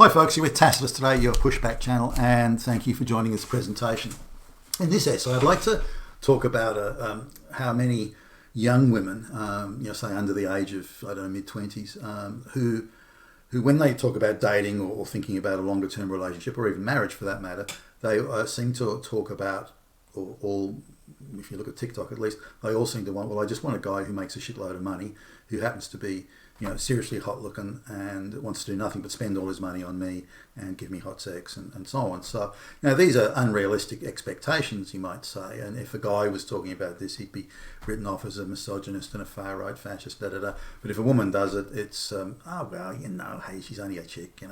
Hi folks, you're with Tasseless today, your pushback channel, and thank you for joining this presentation. In this essay, I'd like to talk about how many young women, say under the age of, mid-20s, who when they talk about dating or thinking about a longer term relationship or even marriage for that matter, they seem to talk about, or all, if you look at TikTok at least, they all seem to want, well, I just want a guy who makes a shitload of money, who happens to be seriously hot looking and wants to do nothing but spend all his money on me and give me hot sex and so on. So, these are unrealistic expectations, you might say. And if a guy was talking about this, he'd be written off as a misogynist and a far-right fascist, da-da-da. But if a woman does it, it's, hey, she's only a chick,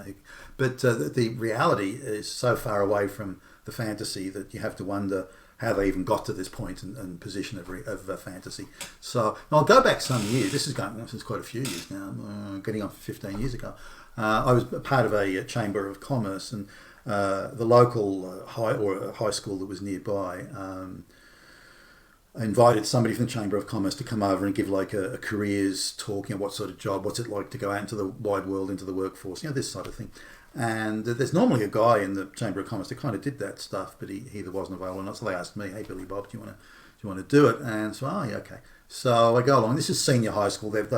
But the reality is so far away from the fantasy that you have to wonder how they even got to this point and position of fantasy. So I'll go back some years. This is going on since quite a few years now, getting on for 15 years ago. I was part of a chamber of commerce, and the local high school that was nearby invited somebody from the Chamber of Commerce to come over and give like a careers talk, what sort of job, what's it like to go out into the wide world, into the workforce, this sort of thing. And there's normally a guy in the Chamber of Commerce that kind of did that stuff, but he either wasn't available or not. So they asked me, "Hey, Billy Bob, do you want to do it?" And so, yeah, okay. So I go along. This is senior high school. They've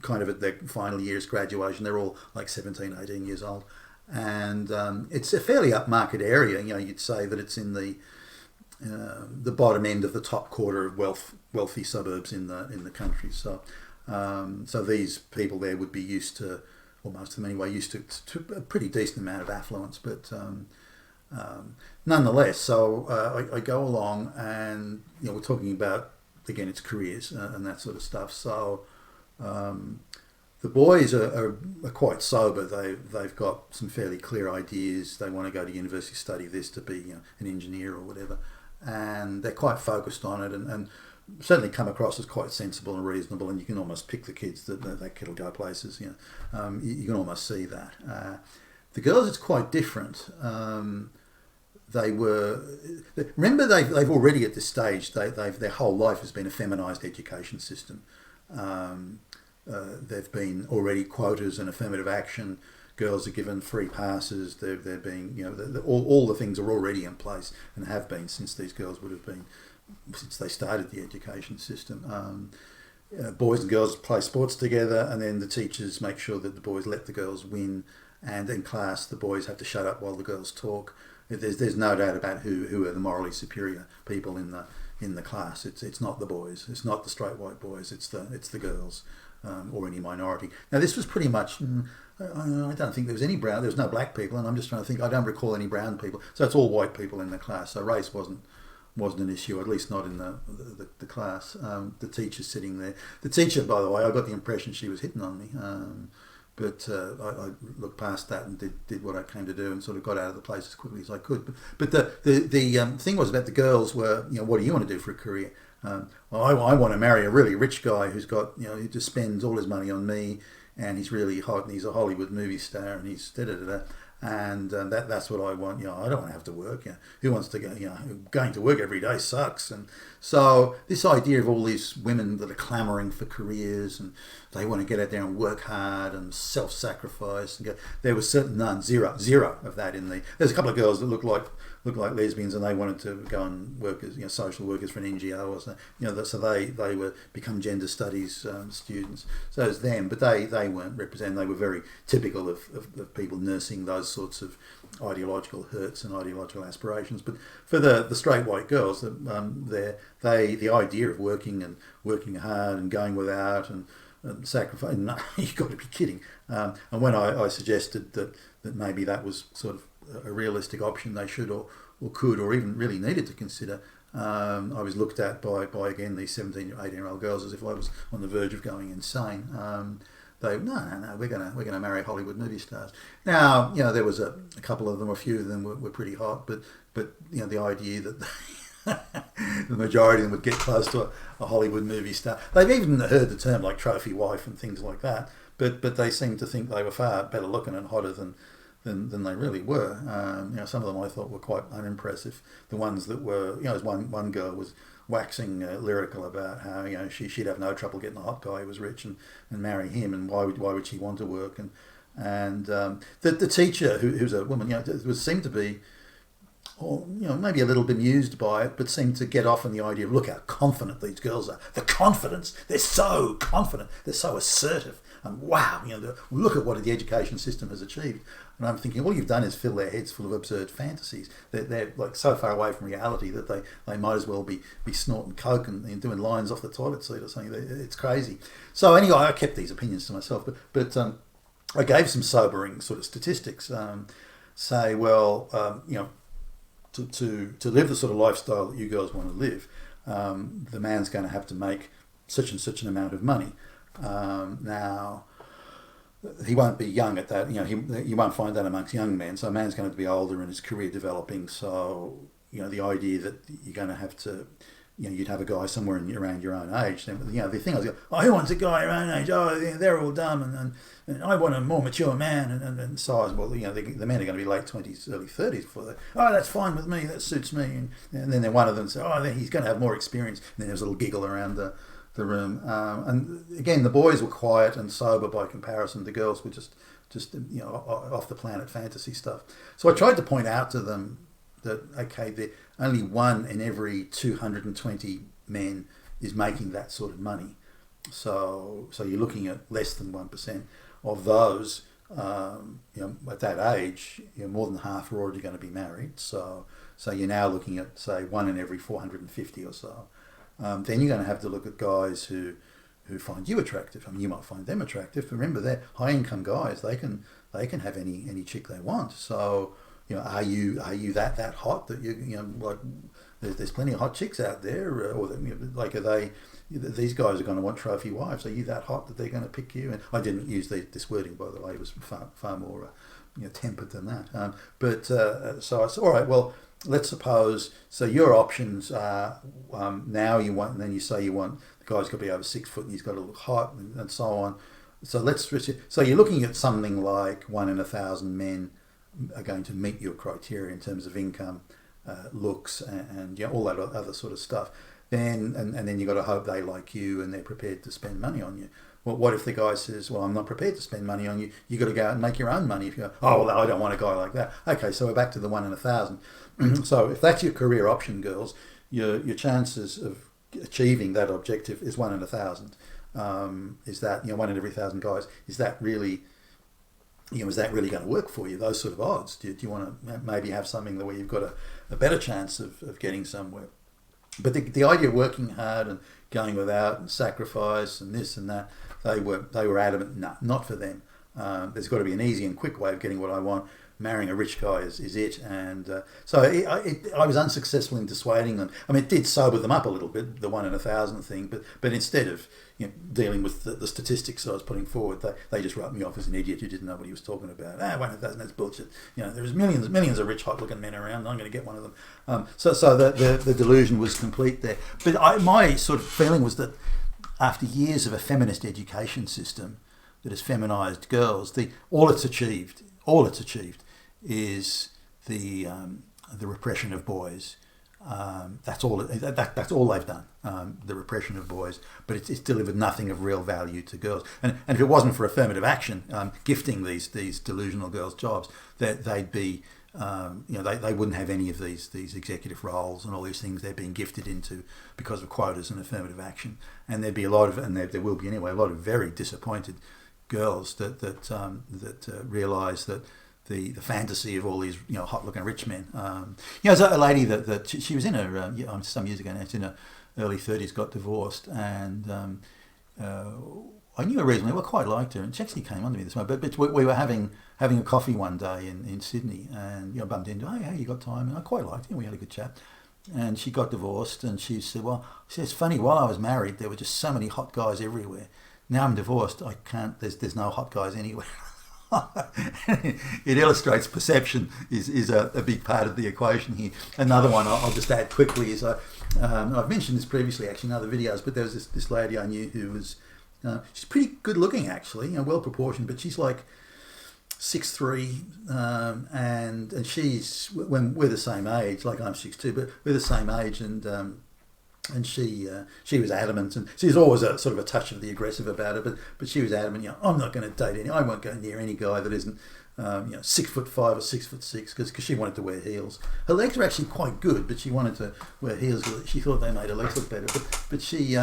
kind of at their final year's graduation. They're all like 17, 18 years old, and it's a fairly upmarket area. You'd say that it's in the bottom end of the top quarter of wealthy suburbs in the country. So these people there would be used to, or most of them anyway, used to a pretty decent amount of affluence, but nonetheless, so I go along and, we're talking about, again, it's careers and that sort of stuff. So the boys are quite sober. They've got some fairly clear ideas. They want to go to university, study this to be an engineer or whatever, and they're quite focused on it and certainly come across as quite sensible and reasonable, and you can almost pick the kids that kid'll go places. You can almost see that. The girls, it's quite different. They've already at this stage, their whole life has been a feminized education system. They've been already quotas and affirmative action. Girls are given free passes. They're being, all the things are already in place and have been since these girls would have been, since they started the education system. Boys and girls play sports together, and then the teachers make sure that the boys let the girls win, and in class the boys have to shut up while the girls talk. There's no doubt about who are the morally superior people in the class. It's not the boys. It's not the straight white boys. It's the girls, or any minority. Now this was pretty much, I don't think there was any brown. There was no black people, and I'm just trying to think. I don't recall any brown people. So it's all white people in the class. So race wasn't an issue, at least not in the class. The teacher's sitting there. The teacher, by the way, I got the impression she was hitting on me, but I looked past that and did what I came to do and sort of got out of the place as quickly as I could. But the thing was about the girls were, what do you want to do for a career? Well, I want to marry a really rich guy who's got, he just spends all his money on me, and he's really hot, and he's a Hollywood movie star, and he's da-da-da-da. And that's what I want. I don't want to have to work. Who wants to go? Going to work every day sucks. And so this idea of all these women that are clamoring for careers and they want to get out there and work hard and self-sacrifice and go, there was zero of that in the. There's a couple of girls that look like lesbians, and they wanted to go and work as social workers for an NGO or something. So they were become gender studies students. So it's them, but they weren't represented. They were very typical of people nursing those sorts of ideological hurts and ideological aspirations. But for the straight white girls, the idea of working hard and going without and sacrifice, no, you've got to be kidding. And when I suggested that maybe that was sort of a realistic option they should or could or even really needed to consider, I was looked at by again these 17 or 18-year-old girls as if I was on the verge of going insane. No, we're gonna marry Hollywood movie stars. Now, there was a couple of them, a few of them were pretty hot, but the idea that the majority of them would get close to a Hollywood movie star. They've even heard the term like trophy wife and things like that, but they seemed to think they were far better looking and hotter than they really were. Some of them I thought were quite unimpressive. The ones that were, as one girl was waxing lyrical about how she'd have no trouble getting a hot guy who was rich and marry him, and why would she want to work, and And the teacher, who's a woman, seemed to be, or maybe a little bemused by it, but seemed to get off on the idea of, look how confident these girls are. The confidence, they're so confident, they're so assertive, and wow, look at what the education system has achieved. And I'm thinking, all you've done is fill their heads full of absurd fantasies. They're like so far away from reality that they might as well be snorting coke and doing lines off the toilet seat or something. It's crazy. So anyway, I kept these opinions to myself, but I gave some sobering sort of statistics. Say, well, to live the sort of lifestyle that you girls want to live, the man's going to have to make such and such an amount of money. Now, he won't be young at that. You won't find that amongst young men. So a man's going to be older and his career developing. So the idea that you're going to have to, you'd have a guy somewhere around your own age. Then the thing I was going, who wants a guy your own age? Oh, they're all dumb, and I want a more mature man. And so I was, well, the men are going to be late 20s, early 30s before that. Oh, that's fine with me. That suits me. And then one of them said, then he's going to have more experience. And then there was a little giggle around the room. And again, the boys were quiet and sober by comparison. The girls were just off the planet fantasy stuff. So I tried to point out to them that, okay, only 1 in every 220 men is making that sort of money. So you're looking at less than 1% of those. At that age, more than half are already going to be married. So you're now looking at, say, 1 in every 450 or so. Then you're going to have to look at guys who find you attractive. I mean, you might find them attractive. Remember, they're high income guys. They can have any chick they want. So are you that hot that like there's plenty of hot chicks out there, or like are they? These guys are going to want trophy wives. Are you that hot that they're going to pick you? And I didn't use this wording, by the way. It was far more tempered than that. So I said, all right, well, let's suppose, so your options are now you want, and then you say you want the guy's got to be over 6 foot and he's got to look hot and so on. So let's switch it. So you're looking at something like 1 in 1,000 men are going to meet your criteria in terms of income, looks, and all that other sort of stuff. Then and then you've got to hope they like you and they're prepared to spend money on you. Well, what if the guy says, well, I'm not prepared to spend money on you. You've got to go out and make your own money. If you go, oh, well, I don't want a guy like that. Okay, so we're back to the 1 in 1,000. So if that's your career option, girls, your chances of achieving that objective is 1 in 1,000. Is that 1 in every 1,000 guys? Is that really going to work for you? Those sort of odds. Do you want to maybe have something where you've got a better chance of getting somewhere? But the idea of working hard and going without and sacrifice and this and that, they were adamant, no, not for them. There's got to be an easy and quick way of getting what I want. Marrying a rich guy is it. And so I was unsuccessful in dissuading them. I mean, it did sober them up a little bit, the 1 in 1,000 thing, but instead of dealing with the statistics that I was putting forward, they just wrote me off as an idiot who didn't know what he was talking about. 1 in 1,000, that's bullshit. There's millions of rich, hot-looking men around. I'm going to get one of them. So the delusion was complete there. But my sort of feeling was that after years of a feminist education system that has feminized girls, all it's achieved is the repression of boys. That's all they've done. The repression of boys, but it's delivered nothing of real value to girls. And if it wasn't for affirmative action, gifting these delusional girls jobs, they'd be they wouldn't have any of these executive roles and all these things they're being gifted into because of quotas and affirmative action. And there'd be a lot of, and there will be anyway, a lot of very disappointed girls that realise that the fantasy of all these hot-looking rich men. There's a lady that she was in her some years ago now. She's in her early 30s, got divorced, and I knew her reasonably well, quite liked her, and she actually came on to me this morning. But we were having a coffee one day in Sydney, and bumped into, hey, you got time? And I quite liked her. We had a good chat. And she got divorced, and she said, well, it's funny, while I was married, there were just so many hot guys everywhere. Now I'm divorced, I can't. There's no hot guys anywhere. It illustrates perception is a big part of the equation here. Another one I'll just add quickly is I've mentioned this previously actually in other videos, but there was this lady I knew who was she's pretty good looking actually, well proportioned, but she's like 6'3", and she's, when we're the same age, like I'm 6'2", but we're the same age, and And she was adamant, and she's always a sort of a touch of the aggressive about it, but she was adamant. I'm not going to date I won't go near any guy that isn't 6'5" or 6'6", because she wanted to wear heels. Her legs were actually quite good, but she wanted to wear heels. She thought they made her legs look better. But she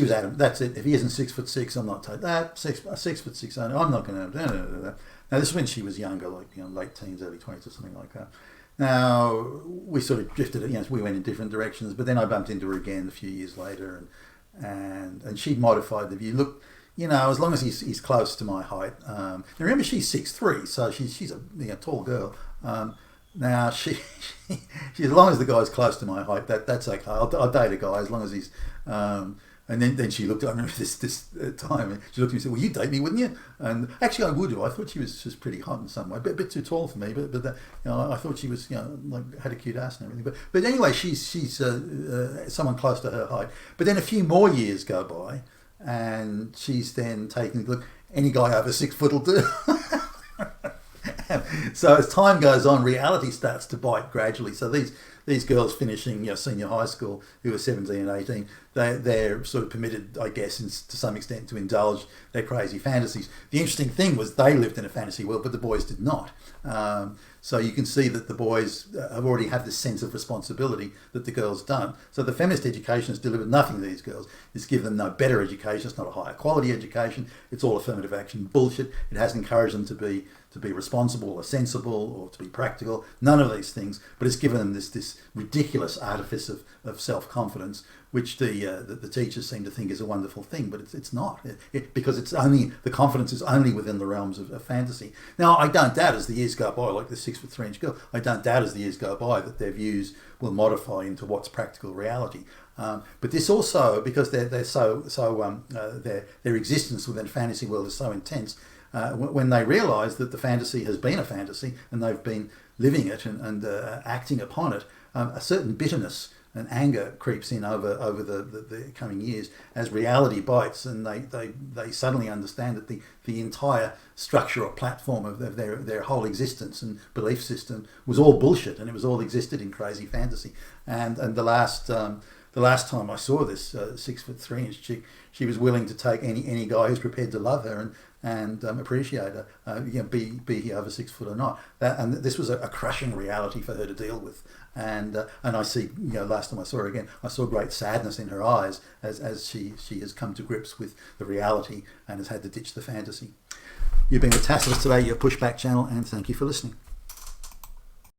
was adamant. That's it. If he isn't 6'6", I'm not taking that. 6'6", I'm not going to. Now this is when she was younger, like late teens, early 20s, or something like that. Now we sort of drifted. We went in different directions. But then I bumped into her again a few years later, and she modified the view. Look, as long as he's close to my height. Remember, she's 6'3", so she's a tall girl. Now she as long as the guy's close to my height, that's okay. I'll date a guy as long as he's. And then she looked. I remember this time. She looked at me and said, "Well, you'd date me, wouldn't you?" And actually, I would have. I thought she was just pretty hot in some way, a bit too tall for me. But I thought she was, like had a cute ass and everything. But anyway, she's someone close to her height. But then a few more years go by, and she's then taking look. Any guy over 6 foot will do. So as time goes on, reality starts to bite gradually. So these girls finishing senior high school, who are 17 and 18, they're sort of permitted, I guess, to some extent, to indulge their crazy fantasies. The interesting thing was they lived in a fantasy world, but the boys did not. So you can see that the boys have already have this sense of responsibility that the girls don't. So the feminist education has delivered nothing to these girls. It's given them no better education. It's not a higher quality education. It's all affirmative action bullshit. It hasn't encouraged them to be responsible or sensible or to be practical. None of these things. But it's given them this ridiculous artifice of self-confidence, which the teachers seem to think is a wonderful thing, but it's not. Because the confidence is only within the realms of fantasy. Now, I don't doubt as the years go by, like the 6'3" girl, I don't doubt as the years go by that their views will modify into what's practical reality. But this also, because their existence within a fantasy world is so intense, when they realise that the fantasy has been a fantasy and they've been living it and acting upon it, a certain bitterness and anger creeps in over the coming years as reality bites, and they suddenly understand that the entire structure or platform of their whole existence and belief system was all bullshit, and it was all existed in crazy fantasy. And the last time I saw this 6'3" chick, she was willing to take any guy who's prepared to love her and appreciate her, be he over 6 foot or not. And this was a crushing reality for her to deal with. And I see, last time I saw her again, I saw great sadness in her eyes as she has come to grips with the reality and has had to ditch the fantasy. You've been with Tacitus today, your Pushback channel, and thank you for listening.